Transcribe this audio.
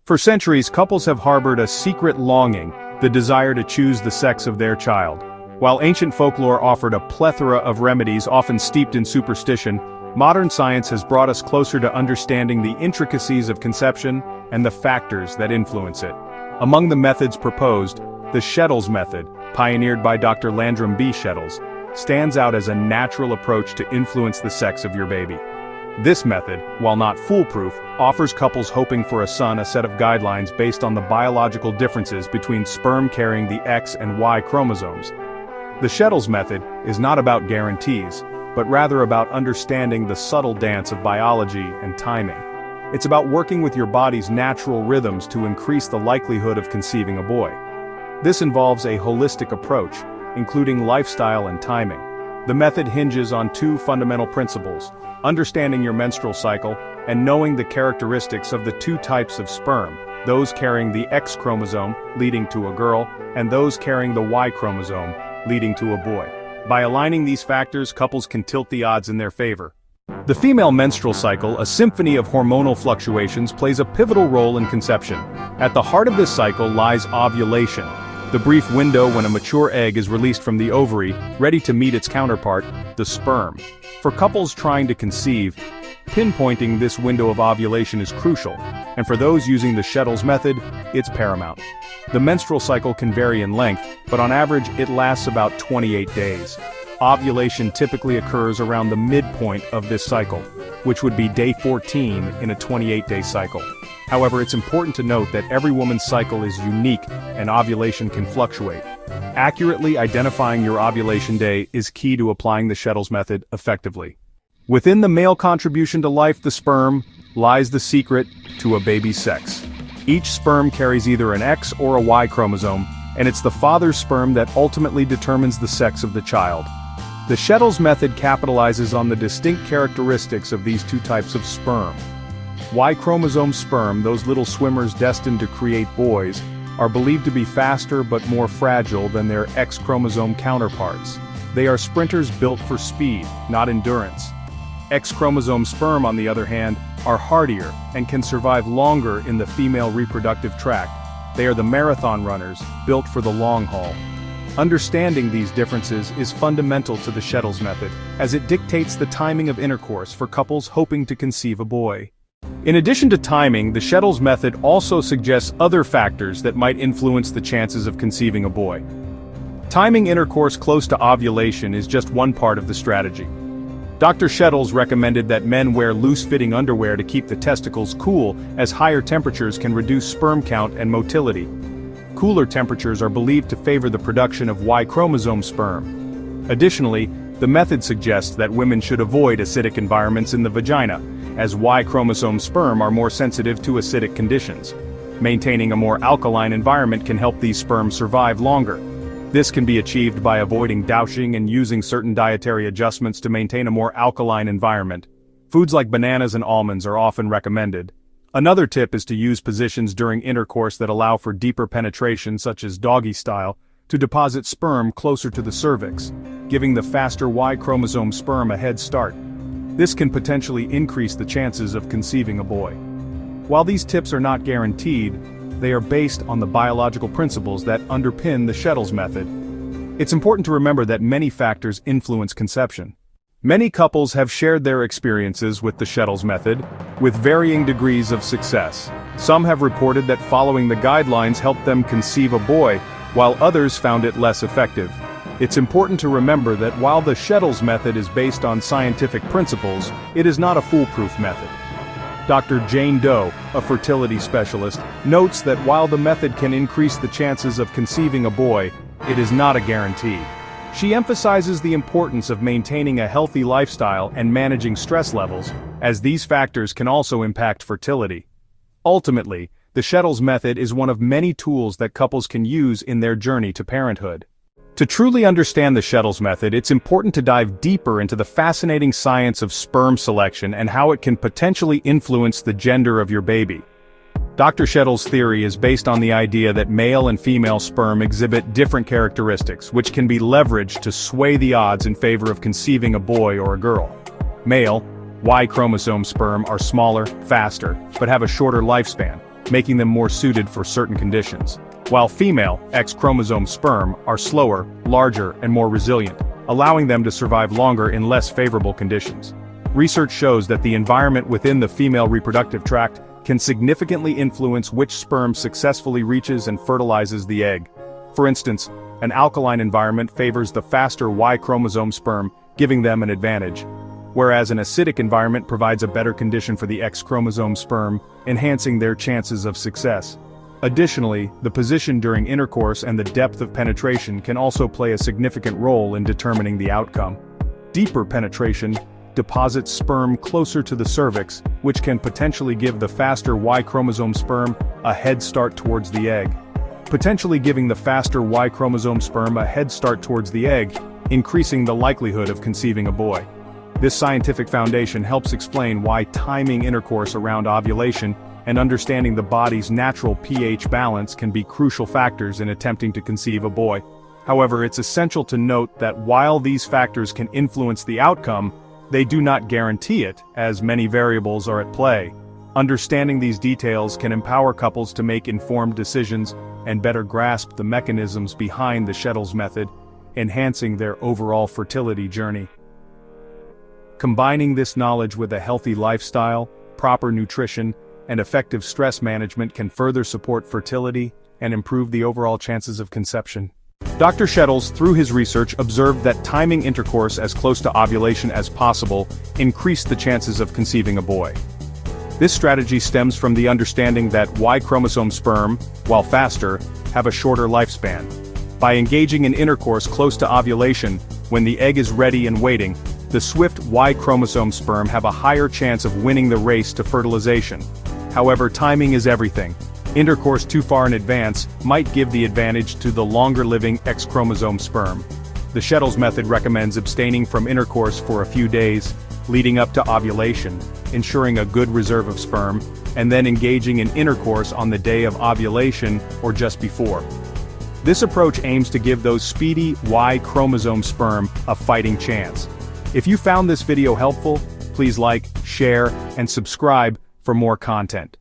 For centuries, couples have harbored a secret longing, the desire to choose the sex of their child. While ancient folklore offered a plethora of remedies often steeped in superstition, modern science has brought us closer to understanding the intricacies of conception and the factors that influence it. Among the methods proposed, the Shettles method, pioneered by Dr. Landrum B. Shettles, stands out as a natural approach to influence the sex of your baby. This method, while not foolproof, offers couples hoping for a son a set of guidelines based on the biological differences between sperm carrying the X and Y chromosomes. The Shettles method is not about guarantees, but rather about understanding the subtle dance of biology and timing. It's about working with your body's natural rhythms to increase the likelihood of conceiving a boy. This involves a holistic approach, including lifestyle and timing. The method hinges on two fundamental principles: understanding your menstrual cycle and knowing the characteristics of the two types of sperm, those carrying the X chromosome, leading to a girl, and those carrying the Y chromosome, leading to a boy. By aligning these factors, couples can tilt the odds in their favor. The female menstrual cycle, a symphony of hormonal fluctuations, plays a pivotal role in conception. At the heart of this cycle lies ovulation, the brief window when a mature egg is released from the ovary, ready to meet its counterpart, the sperm. For couples trying to conceive, pinpointing this window of ovulation is crucial, and for those using the Shettles method, it's paramount. The menstrual cycle can vary in length, but on average it lasts about 28 days. Ovulation typically occurs around the midpoint of this cycle, which would be day 14 in a 28-day cycle. However, it's important to note that every woman's cycle is unique and ovulation can fluctuate. Accurately identifying your ovulation day is key to applying the Shettles method effectively. Within the male contribution to life, the sperm, lies the secret to a baby's sex. Each sperm carries either an X or a Y chromosome, and it's the father's sperm that ultimately determines the sex of the child. The Shettles method capitalizes on the distinct characteristics of these two types of sperm. Y chromosome sperm, those little swimmers destined to create boys, are believed to be faster but more fragile than their X chromosome counterparts. They are sprinters built for speed, not endurance. X chromosome sperm, on the other hand, are hardier and can survive longer in the female reproductive tract. They are the marathon runners, built for the long haul. Understanding these differences is fundamental to the Shettles method, as it dictates the timing of intercourse for couples hoping to conceive a boy. In addition to timing, the Shettles method also suggests other factors that might influence the chances of conceiving a boy. Timing intercourse close to ovulation is just one part of the strategy. Dr. Shettles recommended that men wear loose-fitting underwear to keep the testicles cool, as higher temperatures can reduce sperm count and motility. Cooler temperatures are believed to favor the production of Y chromosome sperm. Additionally, the method suggests that women should avoid acidic environments in the vagina, as Y chromosome sperm are more sensitive to acidic conditions. Maintaining a more alkaline environment can help these sperm survive longer. This can be achieved by avoiding douching and using certain dietary adjustments to maintain a more alkaline environment. Foods like bananas and almonds are often recommended. Another tip is to use positions during intercourse that allow for deeper penetration, such as doggy style, to deposit sperm closer to the cervix, giving the faster Y chromosome sperm a head start. This can potentially increase the chances of conceiving a boy. While these tips are not guaranteed, they are based on the biological principles that underpin the Shettles method. It's important to remember that many factors influence conception. Many couples have shared their experiences with the Shettles method, with varying degrees of success. Some have reported that following the guidelines helped them conceive a boy, while others found it less effective. It's important to remember that while the Shettles method is based on scientific principles, it is not a foolproof method. Dr. Jane Doe, a fertility specialist, notes that while the method can increase the chances of conceiving a boy, it is not a guarantee. She emphasizes the importance of maintaining a healthy lifestyle and managing stress levels, as these factors can also impact fertility. Ultimately, the Shettles method is one of many tools that couples can use in their journey to parenthood. To truly understand the Shettles method, it's important to dive deeper into the fascinating science of sperm selection and how it can potentially influence the gender of your baby. Dr. Shettles' theory is based on the idea that male and female sperm exhibit different characteristics, which can be leveraged to sway the odds in favor of conceiving a boy or a girl. Male, Y chromosome sperm are smaller, faster, but have a shorter lifespan. making them more suited for certain conditions. While female, X-chromosome sperm are slower, larger, and more resilient, allowing them to survive longer in less favorable conditions. Research shows that the environment within the female reproductive tract can significantly influence which sperm successfully reaches and fertilizes the egg. For instance, an alkaline environment favors the faster Y-chromosome sperm, giving them an advantage, whereas an acidic environment provides a better condition for the X-chromosome sperm, enhancing their chances of success. Additionally, the position during intercourse and the depth of penetration can also play a significant role in determining the outcome. Deeper penetration deposits sperm closer to the cervix, which can potentially give the faster Y-chromosome sperm a head start towards the egg. Potentially giving the faster Y-chromosome sperm a head start towards the egg, increasing the likelihood of conceiving a boy. This scientific foundation helps explain why timing intercourse around ovulation and understanding the body's natural pH balance can be crucial factors in attempting to conceive a boy. However, it's essential to note that while these factors can influence the outcome, they do not guarantee it, as many variables are at play. Understanding these details can empower couples to make informed decisions and better grasp the mechanisms behind the Shettles method, enhancing their overall fertility journey. Combining this knowledge with a healthy lifestyle, proper nutrition, and effective stress management can further support fertility and improve the overall chances of conception. Dr. Shettles, through his research, observed that timing intercourse as close to ovulation as possible increased the chances of conceiving a boy. This strategy stems from the understanding that Y-chromosome sperm, while faster, have a shorter lifespan. By engaging in intercourse close to ovulation, when the egg is ready and waiting, the swift Y-chromosome sperm have a higher chance of winning the race to fertilization. However, timing is everything. Intercourse too far in advance might give the advantage to the longer-living X-chromosome sperm. The Shettles method recommends abstaining from intercourse for a few days, leading up to ovulation, ensuring a good reserve of sperm, and then engaging in intercourse on the day of ovulation or just before. This approach aims to give those speedy Y-chromosome sperm a fighting chance. If you found this video helpful, please like, share, and subscribe for more content.